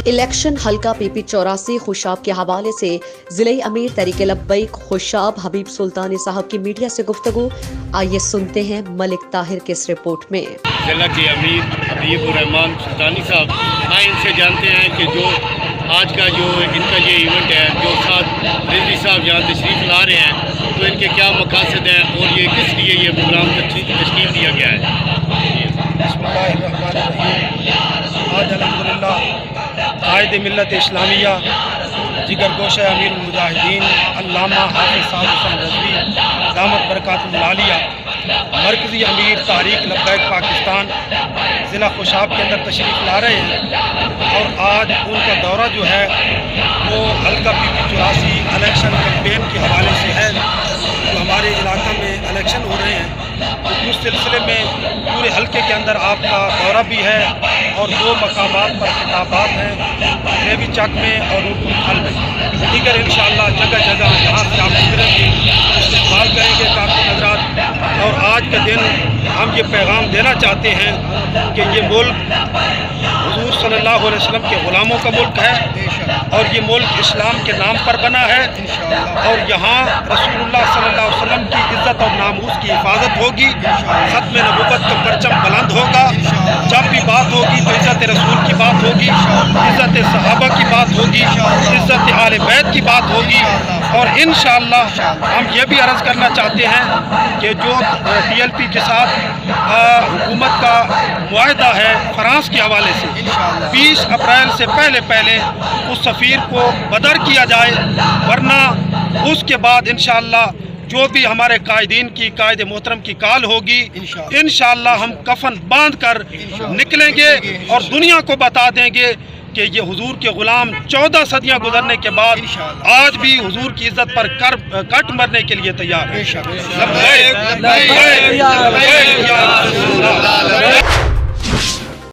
Election حلقہ PP84 Khushab کے حوالے سے ضلعی امیر تحریک لبیک خوشاب حبیب سلطانی صاحب کی میڈیا سے گفتگو، آئیے سنتے ہیں ملک طاہر کے اس رپورٹ میں۔ ضلع کے امیر حبیب الرحمان سلطانی صاحب ان سے جانتے ہیں کہ جو آج کا جو ان کا یہ ایونٹ ہے، جو ساتھ رضوی صاحب یہاں تشریف لا رہے ہیں، تو ان کے کیا مقاصد ہیں اور یہ کس لیے یہ پروگرام تشکیل دیا گیا ہے۔ بسم اللہ الرحمن الرحیم۔ آج الحمدللہ قائد ملت اسلامیہ جگر گوشہ امیر المجاہدین علامہ حافظ صاحب حسن رضوی دامت برکاتہ العالیہ مرکزی امیر تحریک لبیک پاکستان ضلع خوشاب کے اندر تشریف لا رہے ہیں، اور آج ان کا دورہ جو ہے وہ حلقہ PP84 الیکشن کیمپین کے حوالے سے ہے۔ جو ہمارے علاقہ میں الیکشن ہو رہے ہیں، اس سلسلے میں پورے حلقے کے اندر آپ کا دورہ بھی ہے، اور 2 مقامات پر خطابات ہیں، ریوی چک میں اور اردو حل میں۔ دیگر انشاءاللہ جگہ جگہ جہاں سے آپ گزریں گے استقبال کریں گے کافی حضرات۔ اور آج کے دن ہم یہ پیغام دینا چاہتے ہیں کہ یہ ملک حضور صلی اللہ علیہ وسلم کے غلاموں کا ملک ہے، اور یہ ملک اسلام کے نام پر بنا ہے، اور یہاں رسول اللہ صلی اللہ علیہ وسلم کی عزت اور ناموس کی حفاظت ہوگی، ختم نبوت کا پرچم بلند ہوگا۔ جب بھی بات ہوگی تو عزت رسول کی بات ہوگی، عزت صحابہ کی بات ہوگی، عزت اہل بیت کی بات ہوگی۔ اور انشاءاللہ ہم یہ بھی عرض کرنا چاہتے ہیں کہ جو TLP کے ساتھ حکومت کا معاہدہ ہے فرانس کے حوالے سے، 20 اپریل سے پہلے اس سفیر کو بدر کیا جائے، ورنہ اس کے بعد انشاءاللہ جو بھی ہمارے قائدین کی قائد محترم کی کال ہوگی، انشاءاللہ ہم کفن باندھ کر نکلیں گے اور دنیا کو بتا دیں گے کہ یہ حضور کے غلام 14 صدیاں گزرنے کے بعد آج بھی حضور کی عزت پر کٹ مرنے کے لیے تیار ہیں۔